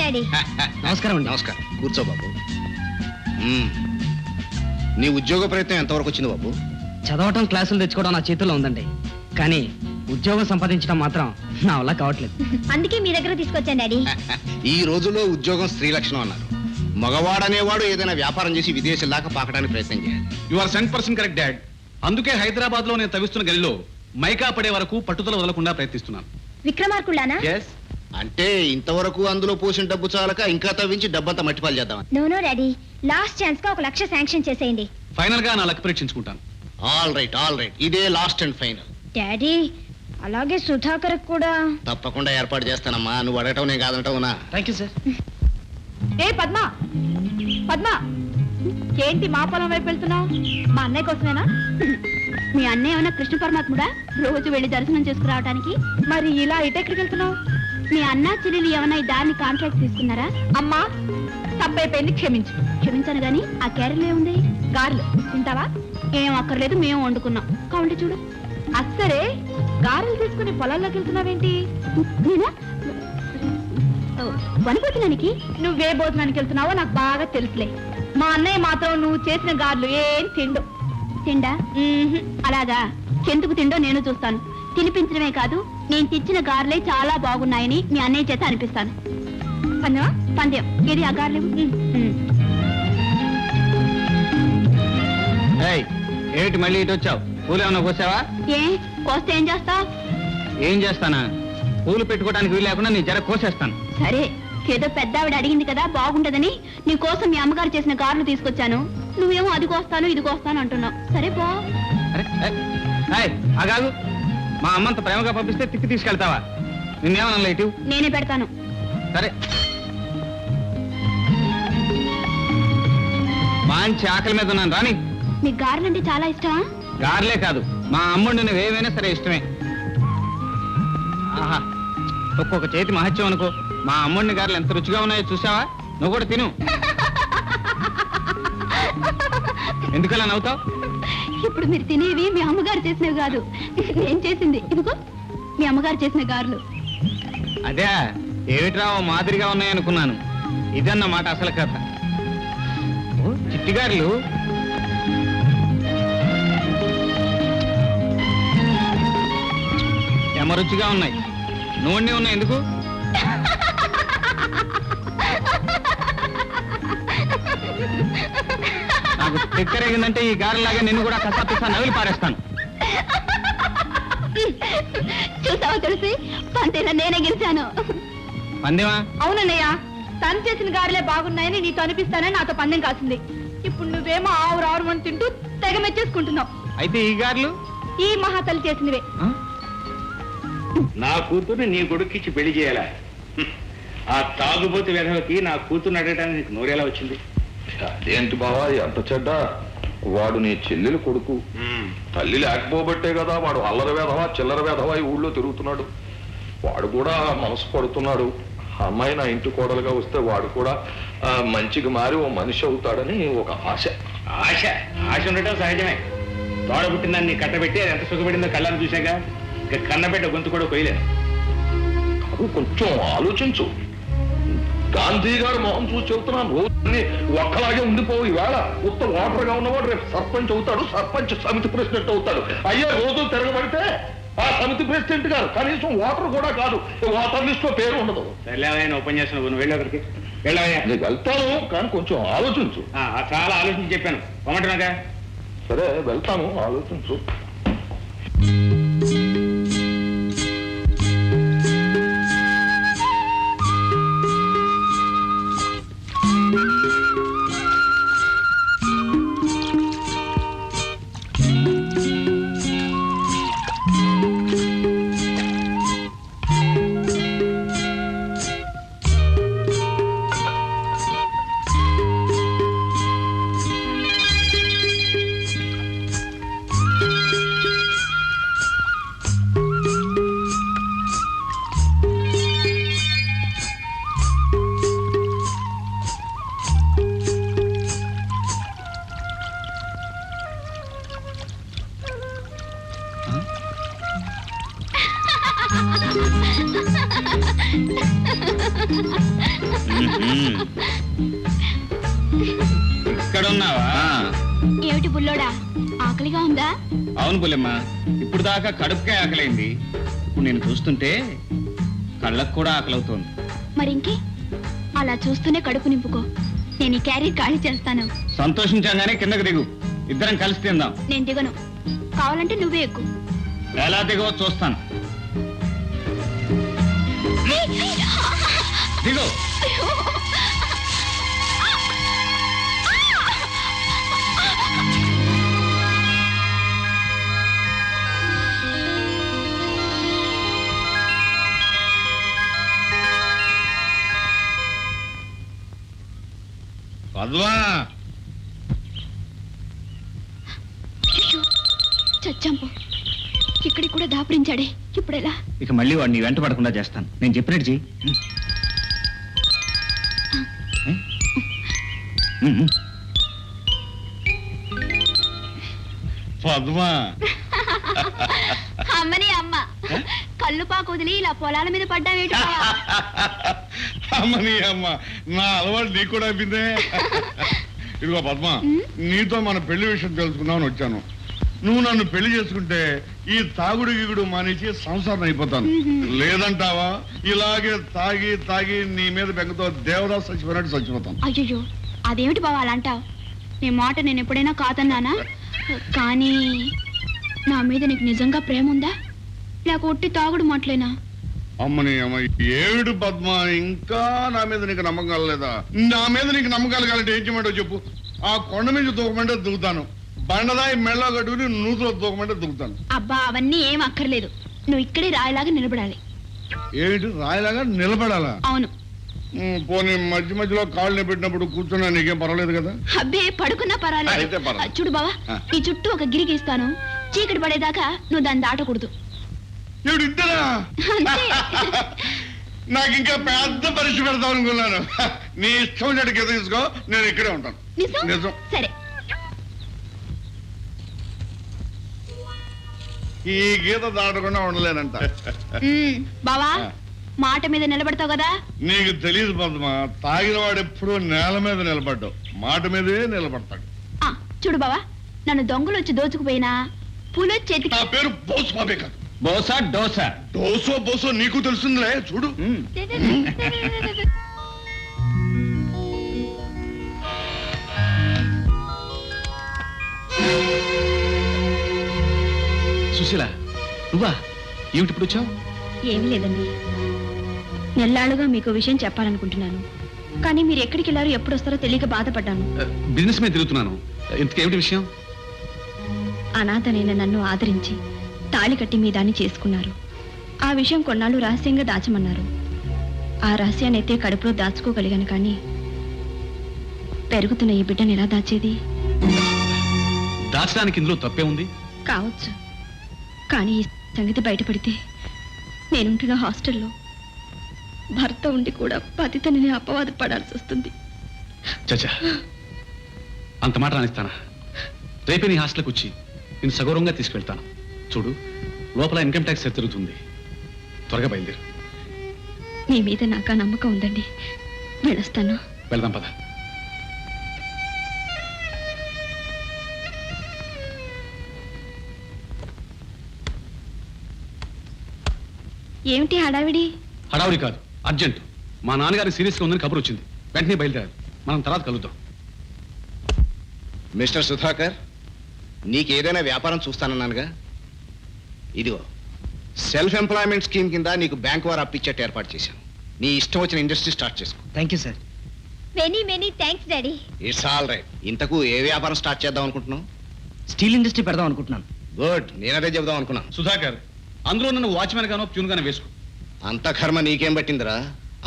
Daddy. నమస్కారం అండి. నమస్కారం. కూర్చో బాబు. నీ ఉద్యోగ ప్రయత్నం ఎంతవరకు వచ్చింది బాబు? చదవటం, క్లాసులు తెచ్చుకోవడం నా చేతుల్లో ఉందండి. కానీ ఉద్యోగం సంపాదించడం మాత్రం నా వల్ల కావట్లేదు. అందుకే మీ దగ్గర తీసుకొచ్చాను డాడీ. ఈ రోజులో ఉద్యోగం స్త్రీ లక్షణం అన్నారు. మగవాడనేవాడు ఏదైనా వ్యాపారం చేసి విదేశాల దాకా పాకడానికి ప్రయత్నం చేయాలి. You are 100% correct dad. అందుకే హైదరాబాద్ లో నేను తవ్విస్తున్న గలిలో మైకా పడే వరకు పట్టుదల వదలకుండా ప్రయత్నిస్తున్నాను. విక్రమార్కుళ్ళానా? అంటే ఇంతవరకు అందులో పోసిన డబ్బు చాలక ఇంకా తవ్వించి డబ్బంతా మట్టిపాలు చేద్దాం. నో డాడీ, లాస్ట్ ఛాన్స్ గా 1 లక్ష శాంక్షన్ చేసేయండి. ఫైనల్ గా నా లక్ పరీక్షించుకుంటాను. All right. ఇదే లాస్ట్ అండ్ ఫైనల్. డాడీ, అలాగే సుధాకర్ కూడా తప్పకుండా ఏర్పాటు చేస్తానమ్మా. నువ్వు అడగటం నేను కాదంటావునా? Thank you sir. ఏ పద్మ, పద్మ, ఏంటి మా పొలం వైపు వెళ్తున్నావు? మా అన్నయ్య కోసమేనా? మీ అన్నయ్య ఏమైనా కృష్ణ పరమాత్ముడా రోజు వెళ్ళి దర్శనం చేసుకురావడానికి? మరి ఇలా ఇటెక్కడికి వెళ్తున్నావు? మీ అన్న చెల్లెలు ఏమైనా ఈ దారిని కాంట్రాక్ట్ తీసుకున్నారా? అమ్మా, తప్పైపోయింది, క్షమించు. క్షమించాను గాని ఆ క్యారెల్ ఏముంది? గారెలు తింటావా? ఏం అక్కర్లేదు, మేము వండుకున్నాం. కావండి చూడు. అస్సరే, గారెలు తీసుకుని పొలాల్లోకి వెళ్తున్నావేంటి? నేనా వనిపోతున్నానికి? నువ్వే భోజనానికి వెళ్తున్నావో నాకు బాగా తెలుసులే. మా అన్నయ్య మాత్రం నువ్వు చేసిన గారెలు ఏం తిండు. తిండా? అలాగా, ఎందుకు తిండో నేను చూస్తాను. తినిపించడమే కాదు, నేను తెచ్చిన గారెలే చాలా బాగున్నాయని మీ అన్నయ్య చేత అనిపిస్తాను. పందెమా? పందెం. ఏది ఆ గారెలు? ఏమిటి మళ్ళీ ఇటు వచ్చావు? పూలు ఏమన్నా కోసావా? ఏ కోస్తే ఏం చేస్తావు? ఏం చేస్తానా? పూలు పెట్టుకోవడానికి వీలు లేకుండా నీ జర కోసేస్తాను. సరే, ఏదో పెద్ద ఆవిడ అడిగింది కదా బాగుంటదని నీ కోసం మీ అమ్మగారు చేసిన గారెలు తీసుకొచ్చాను. నువ్వేమో అది కోస్తాను ఇది కోస్తాను అంటున్నావు. సరే పో. అగాగు, మా అమ్మంత ప్రేమగా పంపిస్తే తిప్పి తీసుకెళ్తావా? నిన్నేమన్నా లేటు? నేనే పెడతాను. సరే, మంచి ఆకలి మీద ఉన్నాను రాని. నీకు గారెలంటే చాలా ఇష్టమా? గారెలే కాదు, మా అమ్ముడు నువ్వు ఏవైనా సరే ఇష్టమే. ఆహా, ఒక్కొక్క చేతి మహత్యం అనుకో. మా అమ్ముడిని గారెలు ఎంత రుచిగా ఉన్నాయో చూసావా? నువ్వు కూడా తిను. ఎందుకలా నవ్వుతావు? ఇప్పుడు మీరు తినేవి మీ అమ్మగారు చేసినవి కాదు, నేను చేసింది. ఇదిగో మీ అమ్మగారు చేసిన గారెలు. అదే ఏమిట్రా మాదిరిగా ఉన్నాయనుకున్నాను. ఇదన్నమాట అసలు కథ. చిట్టి గారెలు రుచిగా ఉన్నాయి. నూనె ఉన్నాయి. ఎందుకు? నాకు తిక్కరేగిందంటే ఈ గారెలాగా నిన్ను కూడా కసాపిసా నవిలి పారేస్తాను. చూసావా తులసి, పంతేలా నేనే గెలిచాను. పందెమా? అవునన్నయ్య, తను చేసిన గారెలే బాగున్నాయని నీతో అనిపిస్తానని నాతో పందెం కాసింది. ఇప్పుడు నువ్వేమో ఆవురు అని తింటూ తెగ మెచ్చేసుకుంటున్నావు. అయితే ఈ గారెలు ఈ మహాతల్లి చేసినవే. నా కూతుర్ని నీ కొడుక్కిచ్చి పెళ్లి చేయాలా? ఆ తాగుబోతు వెధవకి నా కూతుర్ని అడగడానికి నోరేలా వచ్చింది? అదేంటి బావా ఎంత చెడ్డ? వాడు నీ చెల్లెలు కొడుకు. తల్లి లేకపోబట్టే కదా వాడు అల్లరి వేధవా చిల్లర వేధవా ఈ ఊళ్ళో తిరుగుతున్నాడు. వాడు కూడా మనసు పడుతున్నాడు. అమ్మాయి నా ఇంటి కోడలుగా వస్తే వాడు కూడా మంచిగా మారి ఓ మనిషి అవుతాడని ఒక ఆశ. ఆశ ఆశ ఉండటం సహజమే. తోడ పుట్టిందాన్ని కట్టబెట్టి అది ఎంత సుఖపడిందో కళ్ళని చూశాక ఇక కన్నబెట్ట గొంతు కూడా కొయ్యలేదు. కాదు, కొంచెం ఆలోచించు. గాంధీ గారు మొహం చూసి చెబుతున్నాను, రోజుని ఒక్కలాగే ఉండిపోవు. ఈవేళ ఉత్తర ఓటర్ గా ఉన్నవాడు రేపు సర్పంచ్ అవుతాడు, సర్పంచ్ సమితి ప్రెసిడెంట్ అవుతాడు. అయ్యే రోజు తిరగబడితే ఆ సమితి ప్రెసిడెంట్ గారు కనీసం ఓటర్ కూడా కాదు, ఓటర్ లిస్ట్ లో పేరు ఉండదు. సర్లేవయ్యా, ఉపన్యాసం నువ్వు వెళ్ళేదరికి వెళ్ళవయ్యా. నీకు వెళ్తాను, కానీ కొంచెం ఆలోచించు. చాలా ఆలోచించి చెప్పాను, పొమ్మంటున్నాగా. సరే వెళ్తాను, ఆలోచించు. ఇక్కడ ఉన్నావా? ఏమిటి బుల్లోడా, ఆకలిగా ఉందా? అవును పుల్లమ్మ, ఇప్పుడు దాకా కడుపుకే ఆకలైంది. ఇప్పుడు నేను చూస్తుంటే కళ్ళకు కూడా ఆకలవుతోంది. మరింకే అలా చూస్తూనే కడుపు నింపుకో. నేను ఈ క్యారీ ఖాళీ చేస్తాను. సంతోషించగానే కిందకు దిగు, ఇద్దరం కలిసి తిందాం. నేను దిగను, కావాలంటే నువ్వే ఎక్కు. ఎలా దిగో చూస్తాను. దిగు. పద్మా, అయ్యో, చచ్చాంపో. ఇక్కడికి కూడా దాపురించాడే, ఇప్పుడెలా? ఇక మళ్ళీ వాడిని వెంట పడకుండా చేస్తాను. నేను చెప్పినట్టు చెయ్యి. పద్మా, అమ్మని అమ్మ, కళ్ళు పాకు వదిలి ఇలా పొలాల మీద పడ్డావేటి? అమ్మని అమ్మ, నా అలవాటు నీకు కూడా అయిపోయిందే. ఇదిగో పద్మ, నీతో మన పెళ్లి విషయం తెలుసుకుందామని వచ్చాను. నువ్వు నన్ను పెళ్లి చేసుకుంటే ఈ తాగుడు గిగుడు మానేసి సంసారం అయిపోతాను. లేదంటావా ఇలాగే తాగి తాగి నీ మీద బెంగతో దేవదాస్ చచ్చిపోయినట్టు చచ్చిపోతాను. అయ్యో, అదేమిటి బావ అలా అంటావు? నీ మాట నేను ఎప్పుడైనా కాదన్నానా? కానీ నా మీద నీకు నిజంగా ప్రేమ ఉందా, లేక ఒట్టి తాగుడు మాటలేనా? అమ్మని అమ్మ, ఏడు పద్మ, ఇంకా నా మీద నీకు నమ్మకం కలలేదా? నా మీద నీకు నమ్మకాలు కాలంటే ఏం చేయమంటో చెప్పు. ఆ కొండ మీద దూకమంటే దూకుతాను, బండదాయి మెళ్ళ కట్టుకుని నూతులో దూకమంటే దూకుతాను. అబ్బా, అవన్నీ ఏం అక్కర్లేదు. నువ్వు ఇక్కడే రాయిలాగా నిలబడాలి. ఏమిటి రాయిలాగా నిలబడాలా? అవును. పోనీ మధ్య మధ్యలో కాళ్ళు పెట్టినప్పుడు కూర్చున్నా నీకేం పర్వాలేదు కదా? అబ్బే, పడుకున్నా అయితే పర్వాలేదు. పర్వాలేదు. చూడు బావా, ఈ చుట్టూ ఒక గిరి గీస్తాను. చీకటి పడేదాకా నువ్వు దాన్ని దాటకూడదు. ఏమిటి ఇద్దరా? అంతే. నాకు ఇంకా పెద్ద పరీక్ష పెడతావు అనుకున్నాను. నీ ఇష్టం వచ్చినట్టు తీసుకో, నేను ఇక్కడే ఉంటాను. నిజం? నిజం. సరే. ఈ గీత దాటకుండా ఉండలేనంట. బావా, మాట మీద నిలబడతావు కదా? నీకు తెలియదు పద్మ, తాగిన వాడు ఎప్పుడూ నేల మీద నిలబడ్డావు, మాట మీదే నిలబడతాడు. ఆ, చూడు బావా, నన్ను దొంగలు వచ్చి దోచుకుపోయినా పులి చేతికి. నా పేరు బోస్ బాబే కాదు, బోసా డోసా. డోసో బోసో నీకు తెలుస్తుందిలే, చూడు. సుశీల, నువ్వా? ఏమిటి ఇప్పుడు వచ్చావు? ఏమీ లేదండి, నెల్లాళ్ళుగా మీకు విషయం చెప్పాలనుకుంటున్నాను. కానీ మీరు ఎక్కడికి వెళ్ళారో ఎప్పుడు వస్తారో తెలియక బాధపడ్డాను. బిజినెస్ మీద తిరుగుతున్నాను. ఇంతకేమిటి విషయం? అనాథనైన నన్ను ఆదరించి తాళి కట్టి మీ దాన్ని చేసుకున్నారు. ఆ విషయం కొన్నాళ్ళు రహస్యంగా దాచమన్నారు. ఆ రహస్యాన్ని అయితే కడుపులో దాచుకోగలిగాను, కానీ పెరుగుతున్న ఈ బిడ్డను ఎలా దాచేది? దాచడానికి ఇందులో తప్పే ఉంది? కావచ్చు, కానీ ఈ సంగతి బయటపడితే నేనుంటున్న హాస్టల్లో భర్త ఉండి కూడా పతితని అపవాదు పడాల్సి వస్తుంది. చచ్చా, అంత మాట రానిస్తానా? రేపే నీ హాస్టల్కి వచ్చి నేను సగౌరవంగా తీసుకెళ్తాను. చూడు, లోపల ఇన్కమ్ ట్యాక్స్ తిరుగుతుంది. త్వరగా బయలుదేరు. మీ మీద నాకు ఆ నమ్మకం ఉందండి, వెళ్ళొస్తాను. వెళ్దాం పద. ఏమిటి హడావిడి? హడావుడి కాదు, అర్జెంట్. మా నాన్నగారి సీరియస్గా ఉందని కబురు వచ్చింది. వెంటనే బయలుదేరాలి. మనం తర్వాత కలుద్దాం. మిస్టర్ సుధాకర్, నీకేదైనా వ్యాపారం చూస్తానన్నానుగా. ఇదిగో సెల్ఫ్ ఎంప్లాయ్మెంట్ స్కీమ్ కింద నీకు బ్యాంక్ వారు అప్పిచ్చేట్టు ఏర్పాటు చేశాను. నీ ఇష్టం వచ్చిన ఇండస్ట్రీ స్టార్ట్ చేసుకో. Thank you sir. Many many thanks daddy. It's all right. ఇంతకు ఏ వ్యాపారం స్టార్ట్ చేద్దాం అనుకుంటున్నావు? స్టీల్ ఇండస్ట్రీ పెడదాం అనుకుంటున్నాను. గుడ్, నేనదే చెబుదాం అనుకున్నాను. సుధాకర్, అందులో నన్ను వాచ్మెన్ గానో ప్యూన్ గానో వేసుకో. అంత కర్మ నీకేం పట్టిందిరా?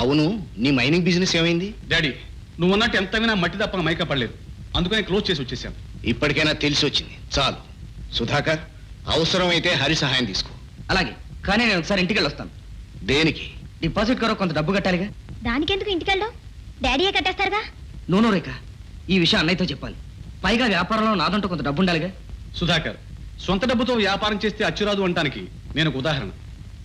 అవును, నీ మైనింగ్ బిజినెస్ ఏమైంది? డాడీ, నువ్వు అన్నట్టు ఎంత వినా మట్టి తప్ప మైకా పడలేదు. అందుకని క్లోజ్ చేసి వచ్చేసాను. ఇప్పటికైనా తెలిసి వచ్చింది, చాలు. సుధాకర్, అవసరమైతే హరి సహాయం తీసుకో. అలాగే, కానీ నేను ఒకసారి ఇంటికి వెళ్ళొస్తాను. దేనికి? డిపాజిట్ కరో కొంత డబ్బు కట్టాలిగా. దానికెందుకు ఇంటికెళ్ళావు? డాడీయే కట్టేస్తారుగా. నోనో రేఖ, ఈ విషయం అన్నయ్యతో చెప్పాలి. పైగా వ్యాపారంలో నాదంటూ కొంత డబ్బు ఉండాలిగా. సుధాకర్, సొంత డబ్బుతో వ్యాపారం చేస్తే అచ్చురాదు అంటానికి నేను ఒక ఉదాహరణ.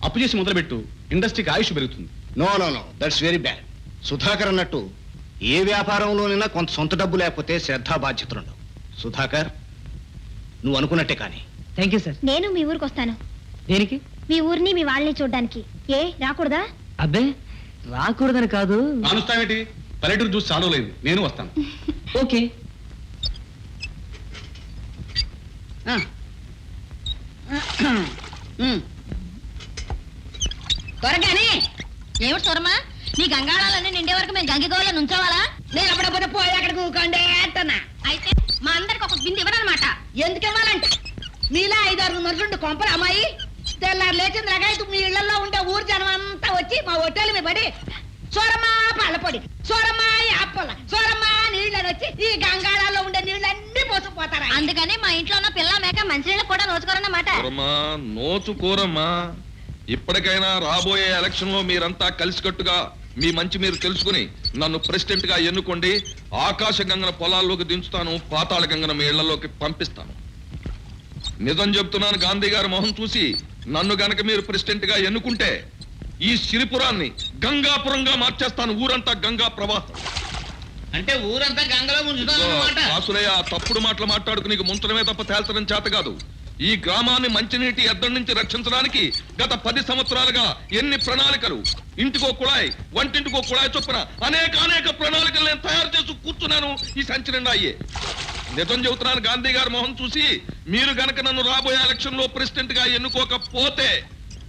అప్పు చేసి మొదలుపెట్టు, ఇండస్ట్రీకి ఆయుష్ పెరుగుతుంది. No no no, that's very bad. Sudhakar అన్నట్టు ఏ వ్యాపారంలోనైనా కొంత సొంత డబ్బు లేకపోతే శ్రద్ధా బాధ్యతలుండవు. సుధాకర్, నువ్వు అనుకున్నట్టే కానీ. Thank you sir. నేను మీ ఊరికి వస్తాను. దేనికి? మీ ఊరిని మీ వాళ్ళని చూడడానికి. ఏ రాకూడదా? అబ్బే రాకూడదని కాదు. కానుస్తావేంటి? పల్లెటూరు చూసి చాలలేదు, నేను వస్తాను. ఓకే. త్వరగానే ఏమిటి చూరమ్మా, నీ గంగాళాలన్నీ నిండే వరకు మేము గంగిగోళ్ళ నుంచోవాలా? నేను అప్పుడప్పుడు పోయి అక్కడ కూకండే అంటున్నా. అయితే మా అందరికి ఒక బింది ఇవ్వనమాట. ఎందుకు ఇవ్వాలంట? మీలా 5-6 మనుషులు కొంపలు అమ్మాయి తెల్లారు లేచిన రకాయతు మీ ఇళ్లలో ఉండే ఊరు జనం అంతా వచ్చి మా హోటల్ మీద పడి సోరమ్మా పళ్ళపొడి, సోరమ్మా యాపల, సోరమ్మా నీళ్ళని వచ్చి ఈ గంగాళాల్లో ఉండే నీళ్ళన్నీ పోసుకుపోతారా. అందుకని మా ఇంట్లో ఉన్న పిల్ల మేక మంచినీళ్ళు కూడా నోచుకోరన్నమాట. నోచుకోరమ్మా. ఇప్పటికైనా రాబోయే ఎలక్షన్ లో మీరంతా కలిసికట్టుగా మీ మంచి మీరు తెలుసుకుని నన్ను ప్రెసిడెంట్ గా ఎన్నుకోండి. ఆకాశ గంగన పొలాల్లోకి దించుతాను, పాతాళ గంగన మీ ఇళ్లలోకి పంపిస్తాను. నిజం చెప్తున్నాను, గాంధీ గారి మొహం చూసి నన్ను గనక మీరు ప్రెసిడెంట్ గా ఎన్నుకుంటే ఈ సిరిపురాన్ని గంగాపురంగా మార్చేస్తాను. ఊరంతా గంగా ప్రవాహం. అంటే ఊరంతా గంగలో వాసులయ్య, తప్పుడు మాటలు మాట్లాడుకు నీకు ముంచడమే తప్ప తేల్చడం చేత కాదు. ఈ గ్రామాన్ని మంచినీటి ఎద్దడి నుంచి రక్షించడానికి గత 10 సంవత్సరాలుగా ఎన్ని ప్రణాళికలు, ఇంటికో కుళాయి, వంటింటికో కుళాయి చొప్పున అనేక ప్రణాళికలు నేను తయారు చేసి కూర్చున్నాను. ఈ సంచి నిండా అయ్యే. నిజం చెబుతున్నాను, గాంధీ గారి మొహం చూసి మీరు గనక నన్ను రాబోయే ఎలక్షన్ లో ప్రెసిడెంట్ గా ఎన్నుకోకపోతే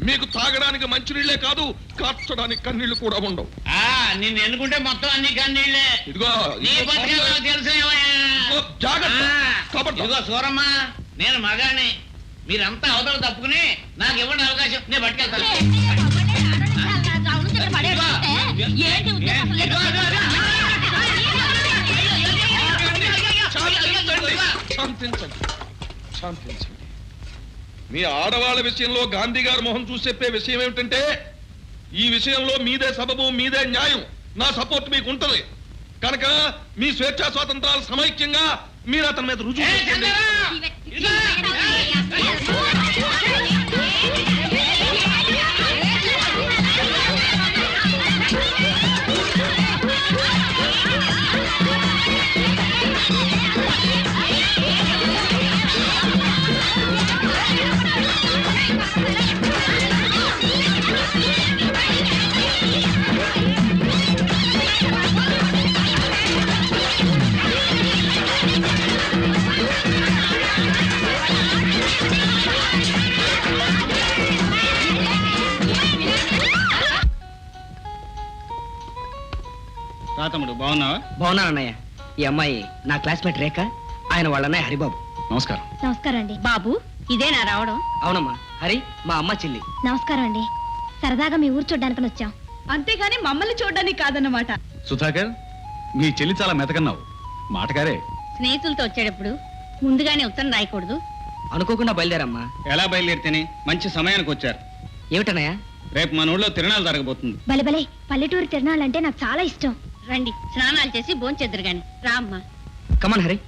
మీకు తాగడానికి మంచినీళ్లే కాదు, కార్చడానికి కన్నీళ్లు కూడా ఉండవు. నిన్ను ఎన్నుకుంటే మొత్తం అన్ని కన్నీళ్లే. ఇదిగో తెలుసు. జాగ్రత్త. ఇదిగో సూరమ్మ, నేను మగాన్ని. మీరంతా అవతల తప్పుకుని నాకు ఇవ్వండి అవకాశం, నేను పట్టుకెళ్తాను. శాంతించండి. మీ ఆడవాళ్ళ విషయంలో గాంధీ గారి మొహం చూసి చెప్పే విషయం ఏమిటంటే, ఈ విషయంలో మీదే సబబు, మీదే న్యాయం. నా సపోర్ట్ మీకు ఉంటది కనుక మీ స్వేచ్ఛా స్వాతంత్రాలు సమైక్యంగా మీరు అతని మీద రుజువు చేయండి. తమ్ముడు బాగున్నావా? బాగున్నాను అన్నయ్య. ఈ అమ్మాయి నా క్లాస్మేట్ రేఖ, ఆయన వాళ్ళ అన్నయ్య హరిబాబు. నమస్కారం. నమస్కారం అండి. బాబు, ఇదేనా రావడం? అవునమ్మా, హరి మా అమ్మ చెల్లి. నమస్కారం అండి. సరదాగా మీ ఊరు చూడ్డానికి వచ్చాం. అంతేగాని మమ్మల్ని చూడడానికి కాదన్నమాట. సుధాకర్, మీ చెల్లి చాలా మెతకన్నావు. మాటగారే. స్నేహితులతో వచ్చేటప్పుడు ముందుగానే ఉత్తరం రాయకూడదు. అనుకోకుండా బయలుదేరమ్మా. ఎలా బయలుదేరితేనే మంచి సమయానికి వచ్చారు. ఏమిటన్నయ్య? రేపు మన ఊళ్ళో తిరణాలు జరగబోతుంది. బలే పల్లెటూరు తిరణాలంటే నాకు చాలా ఇష్టం. రండి, స్నానాలు చేసి భోంచేద్దరు గాని. రామ్మా. కమాన్ హరి.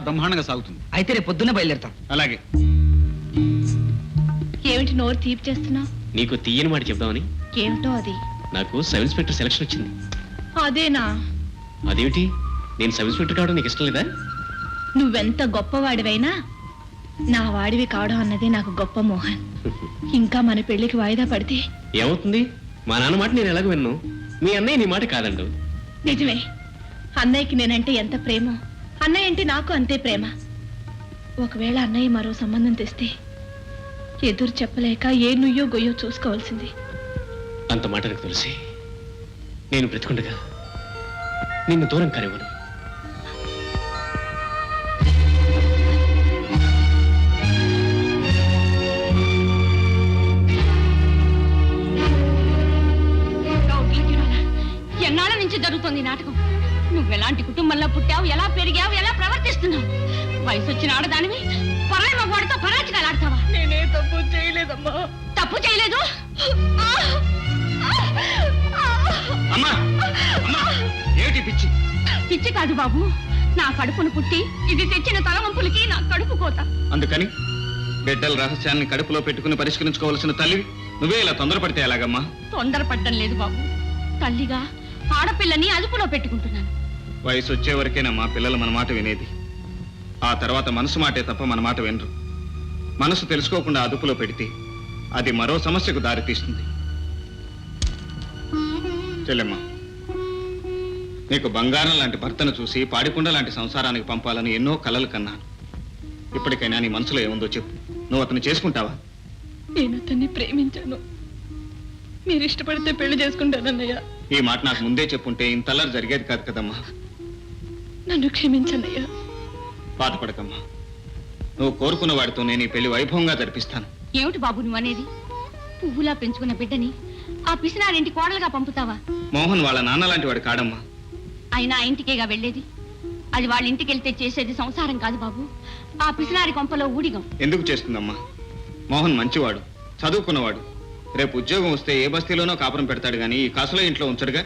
బ్రహ్మాండంగా సాగుతుంది. అయితే రేపు పొద్దున్నే బయలుదేరుతాం. అలాగే. ఏమిటి నోరు తీపి చేస్తున్నా? నీకు తీయని మాట చెప్దామని. ఏమిటో అది? నాకు సబ్ ఇన్స్పెక్టర్ సెలక్షన్ వచ్చింది. అదేనా? అదేమిటి, నేను సబ్ ఇన్స్పెక్టర్ కావడం నీకు ఇష్టం లేదా? నువ్వెంత గొప్పవాడివైనా నా వాడివి కావడం అన్నదే నాకు గొప్ప మోహన్. ఇంకా మన పెళ్లికి వాయిదా పడితే ఏమవుతుంది? మా నాన్న మాట నేను ఎలాగ విన్ను, మీ అన్నయ్య నీ మాట కాదండు. నిజమే, అన్నయ్యకి నేనంటే ఎంత ప్రేమో అన్నయ్య అంటే నాకు అంతే ప్రేమ. ఒకవేళ అన్నయ్య మరో సంబంధం తెస్తే ఎదురు చెప్పలేక ఏ నుయ్యో గొయ్యో చూసుకోవాల్సింది. అంత మాట నాకు తెలిసి నేను బ్రతికుండగా నిన్ను దూరం కానివ్వను. ఎన్నాళ్ళ నుంచి జరుగుతుంది నాటకం. నువ్వెలాంటి కుటుంబంలో పుట్టావు, ఎలా పెరిగావు, ఎలా ప్రవర్తిస్తున్నావు? వయసు వచ్చిన ఆడదానివి పరాయి మగవాడితో పరాచికాలు ఆడతావా? నేనే తప్పు చేయలేదమ్మా. తప్పు చేయలేదు. అమ్మా అమ్మా ఏమిటి పిచ్చి? పిచ్చి కాదు బాబు, నా కడుపును పుట్టి ఇది తెచ్చిన తలవంపులకి నా కడుపు కోత. అందుకని బిడ్డల రహస్యాన్ని కడుపులో పెట్టుకుని పరిష్కరించుకోవాల్సిన తల్లివి నువ్వే ఇలా తొందరపడితే ఎలాగమ్మా? తొందరపడ్డం లేదు బాబు, తల్లిగా ఆడపిల్లని అదుపులో పెట్టుకుంటున్నాను. వయసు వచ్చే వరకేనా మా పిల్లలు మన మాట వినేది. ఆ తర్వాత మనసు మాటే తప్ప మన మాట వినరు. మనసు తెలుసుకోకుండా అదుపులో పెడితే అది మరో సమస్యకు దారితీస్తుంది. చెల్లెమ్మ, నీకు బంగారం లాంటి భర్తను చూసి పాడికుండ లాంటి సంసారానికి పంపాలని ఎన్నో కలలు కన్నాను. ఇప్పటికైనా నీ మనసులో ఏముందో చెప్పు. నువ్వు అతను చేసుకుంటావా? నేను అతన్ని ప్రేమించాను. మీరు ఇష్టపడితే పెళ్లి చేసుకుంటానన్నయ్య. ఈ మాట నాకు ముందే చెప్పుంటే ఇంతల్లరి జరిగేది కాదు కదమ్మా. నన్ను క్షమించన్నయ్యా. బాధపడకమ్మా. నువ్వు కోరుకున్న వాడితో నేను ఈ పెళ్లి వైభవంగా జరిపిస్తాను. ఏమిటి బాబు నువ్వు అనేది? పువ్వులా పెంచుకున్న బిడ్డని ఆ పిసినారింటి కోడలుగా పంపుతావా? మోహన్ వాళ్ళ నాన్న లాంటి వాడు కాడమ్మా. అయినా ఆ ఇంటికేగా వెళ్ళేది. అది వాళ్ళ ఇంటికి వెళ్తే చేసేది సంసారం కాదు బాబు, ఆ పిసినారి కొంపలో ఊడిగం. ఎందుకు చేస్తుందమ్మా? మోహన్ మంచివాడు, చదువుకున్నవాడు. రేపు ఉద్యోగం వస్తే ఏ బస్తీలోనో కాపురం పెడతాడు గానీ ఈ కాసులో ఇంట్లో ఉంచడుగా.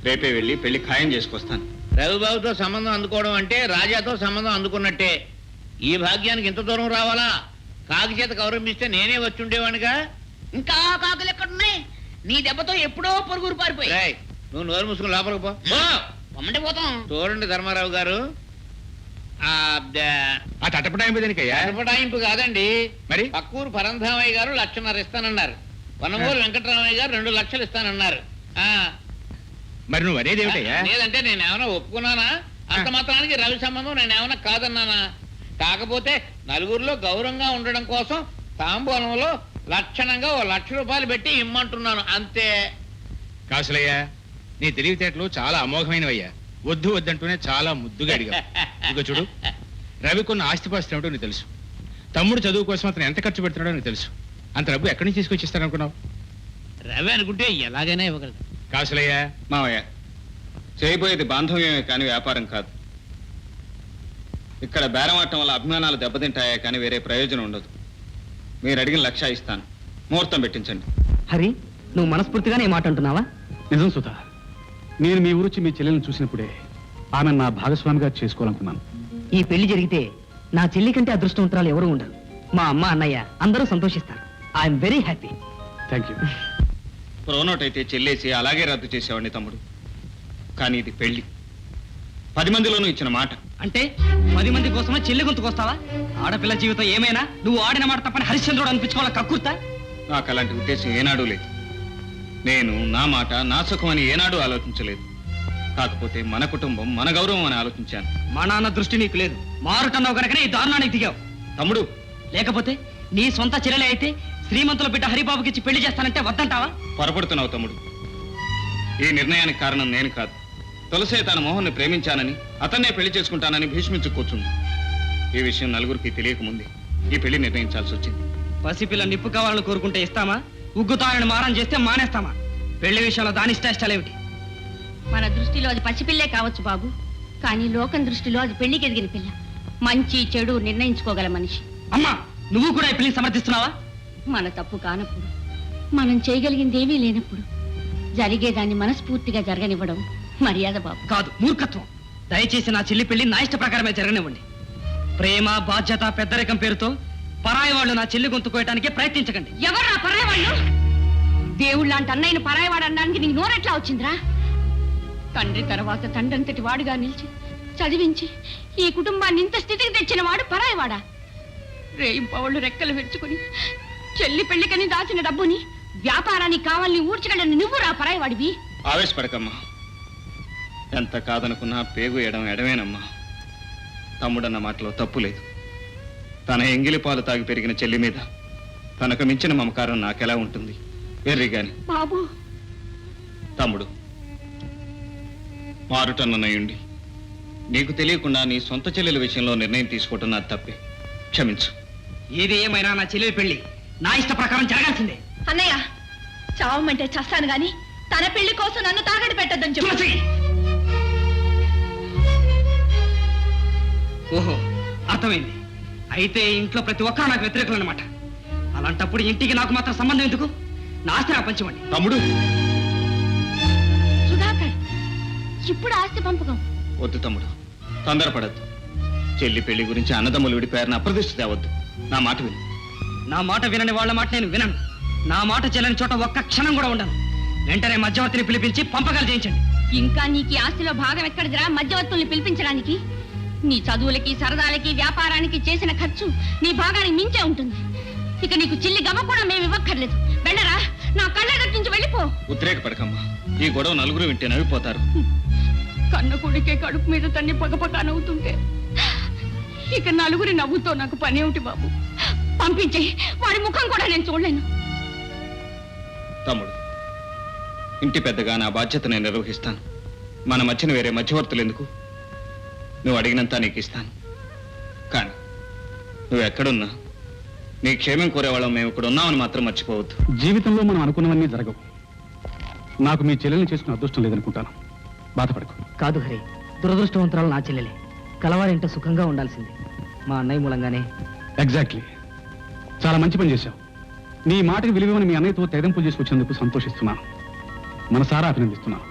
రేపే వెళ్ళి పెళ్లి ఖాయం చేసుకొస్తాను. రవిబాబుతో సంబంధం అందుకోవడం అంటే రాజాతో సంబంధం అందుకున్నట్టే. ఈ భాగ్యానికి ఇంత దూరం రావాలా? కాకి చేత గౌరవిస్తే నేనే వచ్చి ఉండేవాడిగా. ఇంకా కాకులు ఎక్కడున్నాయి? నీ దెబ్బతో ఎప్పుడో పొరుగురు పారిపోయి. రేయ్, నువ్వు నోరు మూసుకుని లోపలికి పో. పొమ్మంటే పోతాం. చూడండి ధర్మారావు గారు, ఆ తటపటాయింపు దేనికయ్యా? పటాయింపు కాదండి, మరి పక్కూరు పరంధామయ్య గారు 1,50,000 ఇస్తానన్నారు. వనమూరు వెంకటరామయ్య గారు 2 లక్షలు ఇస్తానన్నారు. మరి నువ్వు అనేది ఏమిటయ్యా? లేదంటే నేను ఏమైనా ఒప్పుకున్నానా? అంత మాత్రానికి రవి సంబంధం నేను ఏమైనా కాదన్నానా? కాకపోతే నలుగురిలో గౌరవంగా ఉండడం కోసం తాంబూలంలో లక్షణంగా 1,00,000 రూపాయలు పెట్టి ఇమ్మంటున్నాను అంతే. కాసులయ్యా, నీ తెలివితేటలు చాలా అమోఘమైనవయ్యా. వద్దు వద్దంటూనే చాలా ముద్దుగా అడిగా. ఇక చూడు, రవి కొన్న ఆస్తిపాస్తులు ఏమిటో నీకు తెలుసు. తమ్ముడు చదువు కోసం అతను ఎంత ఖర్చు పెడుతున్నాడో నీకు తెలుసు. అంత డబ్బు ఎక్కడి నుంచి తీసుకొచ్చిస్తాననుకున్నావు? రవి అనుకుంటే ఎలాగైనా ఇవ్వగలదు. కాసులయ్యా, మావయ్య, చేయబోయేది బాంధవ్యమే కానీ వ్యాపారం కాదు. ఇక్కడ బేరం ఆడటం వల్ల అభిమానాలు దెబ్బతింటాయా కానీ వేరే ప్రయోజనం ఉండదు. మీరు అడిగిన 1,00,000 ఇస్తాను. ముహూర్తం పెట్టించండి. హరి, నువ్వు మనస్ఫూర్తిగానే మాట అంటున్నావా? నిజం సుధా, నేను మీ ఊరొచ్చి మీ చెల్లెలను చూసినప్పుడే ఆమె నా భాగస్వామిగా చేసుకోవాలనుకున్నాను. ఈ పెళ్లి జరిగితే నా చెల్లి కంటే అదృష్టవంతురాలు ఎవరు ఉండరు. మా అమ్మ అన్నయ్య అందరూ సంతోషిస్తారు. I'm very happy. Thank you. Pronote అయితే చెల్లేసి అలాగే రద్దు చేసేవాడిని తమ్ముడు. కానీ ఇది పెళ్లి. 10 మందిలోనూ ఇచ్చిన మాట. అంటే 10 మంది కోసమే చెల్లి గొంతుకొస్తావా? ఆడపిల్ల జీవితం ఏమైనా నువ్వు ఆడిన మాట తప్పని హరిశ్చంద్రుడు అనిపించుకోవాలా కక్కుర్తా? నాకు అలాంటి ఉద్దేశం ఏనాడూ లేదు. నేను నా మాట నా సుఖం అని ఏనాడూ ఆలోచించలేదు. కాకపోతే మన కుటుంబం మన గౌరవం అని ఆలోచించాను. మా నాన్న దృష్టి నీకు లేదు. మారుటన్నావు కనుకనే ఈ దారుణానికి దిగావు. తమ్ముడు, లేకపోతే నీ సొంత చెల్లెలే అయితే శ్రీమంతుల బిడ్డ హరిబాబుకి ఇచ్చి పెళ్లి చేస్తానంటే వద్దంటావా? పొరపడుతున్నావు తమ్ముడు. ఈ నిర్ణయానికి కారణం నేను కాదు. తులసే తన మోహన్ని ప్రేమించానని అతన్నే పెళ్లి చేసుకుంటానని భీష్మించు కూర్చుంది. ఈ విషయం నలుగురికి తెలియకముందే ఈ పెళ్లి నిర్ణయించాల్సి వచ్చింది. పసిపిల్ల నిప్పు కావాలని కోరుకుంటే ఇస్తామా? ఉగ్గుతానని మారం చేస్తే మానేస్తామా? పెళ్లి విషయంలో దాని ఇష్టాయిష్టాలేమిటి? మన దృష్టిలో అది పసిపిల్లే కావచ్చు బాబు, కానీ లోకం దృష్టిలో అది పెళ్లికి ఎదిగిన పిల్ల. మంచి చెడు నిర్ణయించుకోగల మనిషి. అమ్మా, నువ్వు కూడా ఈ పెళ్లిని సమర్థిస్తున్నావా? మన తప్పు కానప్పుడు, మనం చేయగలిగింది ఏమీ లేనప్పుడు జరిగేదాన్ని మనస్ఫూర్తిగా జరగనివ్వడం మర్యాద బాబు. కాదు, మూర్ఖత్వం. దయచేసి నా చెల్లి పెళ్లి నా ఇష్ట ప్రకారమే జరగనివ్వండి. ప్రేమ, బాధ్యత, పెద్దరికం పేరుతో పరాయి వాళ్ళు నా చెల్లి గొంతు కోయటానికి ప్రయత్నించకండి. ఎవరు నా పరాయవాళ్ళు? దేవుడు లాంటి అన్నయ్యను పరాయవాడు అనడానికి నీకు నోరెట్లా వచ్చిందిరా? తండ్రి తర్వాత తండ్రంతటి వాడుగా నిలిచి చదివించి ఈ కుటుంబాన్ని ఇంత స్థితికి తెచ్చిన వాడు పరాయవాడా? రేయింపవాళ్ళు రెక్కలు విరుచుకుని చెల్లి పెళ్లికని దాచిన డబ్బుని వ్యాపారానికి కావాలని ఊడ్చగలని నువ్వు రా పరాయవాడివి. ఆవేశపడకమ్మా. ఎంత కాదనుకున్నా పేగు ఎడమేనమ్మా. తమ్ముడన్న మాటలో తప్పు లేదు. తన ఎంగిలి పాలు తాగి పెరిగిన చెల్లి మీద తనకు మించిన మమకారం నాకెలా ఉంటుంది? వెర్రిగాని బాబు. తమ్ముడు, మారుటన్నయ్యుండి నీకు తెలియకుండా నీ సొంత చెల్లెల విషయంలో నిర్ణయం తీసుకోవటం నా తప్పే. క్షమించు. ఏది ఏమైనా నా చెల్లెలి పెళ్లి నా ఇష్ట ప్రకారం జరగాల్సిందే. అన్నయ్య, చావమంటే చస్తాను గాని తన పెళ్లి కోసం నన్ను తాగడి పెట్టద్దని చెప్పు. తులసి! ఓహో, అర్థమైంది. అయితే ఇంట్లో ప్రతి ఒక్కరు నాకు వ్యతిరేకులు అన్నమాట. అలాంటప్పుడు ఇంటికి నాకు మాత్రం సంబంధం ఎందుకు? నా ఆస్తి నాకు పంచివ్వండి. తమ్ముడు, సుధాకర్, ఇప్పుడు ఆస్తి పంపకం. వద్దు తమ్ముడు, తొందరపడద్దు. చెల్లి పెళ్లి గురించి అన్నదమ్ములు విడిపోయారని అప్రదిష్ట తేవద్దు. నా మాట విను. నా మాట వినని వాళ్ళ మాట నేను వినను. నా మాట చెల్లని చోట ఒక్క క్షణం కూడా ఉండను. వెంటనే మధ్యవర్తిని పిలిపించి పంపకాలు చేయించండి. ఇంకా నీకు ఈ ఆస్తిలో భాగం ఎక్కడిదిరా మధ్యవర్తుల్ని పిలిపించడానికి? నీ చదువులకి సరదాలకి వ్యాపారానికి చేసిన ఖర్చు నీ భాగానికి మించే ఉంటుంది. ఇక నీకు చిల్లి గమ్మ కూడా మేము ఇవ్వక్కర్లేదు. వెళ్ళరా, నా కళ్ళ నుంచి వెళ్ళిపో. ఉద్రేకపడకమ్మా. ఈ గొడవ నలుగురు వింటే నవ్విపోతారు. కన్న కొడుకే కడుపు మీద తన్ని పగపగా నవ్వుతుంటే ఇక నలుగురి నవ్వుతో నాకు పని ఏమిటి బాబు? పంపించే, వాడి ముఖం కూడా నేను చూడలేను. తమ్ముడు, ఇంటి పెద్దగా నా బాధ్యత నేను నిర్వహిస్తాను. మన మధ్యన వేరే మధ్యవర్తులు ఎందుకు? నువ్వు అడిగినంత నీకు ఇస్తాను. కానీ నువ్వు ఎక్కడున్నా నీ క్షేమం కోరేవాళ్ళం మేము ఇక్కడ ఉన్నామని మాత్రం మర్చిపోవద్దు. జీవితంలో మనం అనుకున్నవన్నీ జరగవు. నాకు మీ చెల్లెల్ని చేసుకునే అదృష్టం లేదనుకుంటాను. బాధపడకు. కాదు హరి, దురదృష్టవంతురాలు నా చెల్లెలే. కలవారింట సుఖంగా ఉండాల్సింది. మా అన్నయ్య మూలంగానే. ఎగ్జాక్ట్లీ. చాలా మంచి పని చేశావు. నీ మాటకి విలువని మీ అన్నయ్యతో తెగంపులు చేసుకొచ్చినందుకు సంతోషిస్తున్నాను. మనసారా అభినందిస్తున్నాను.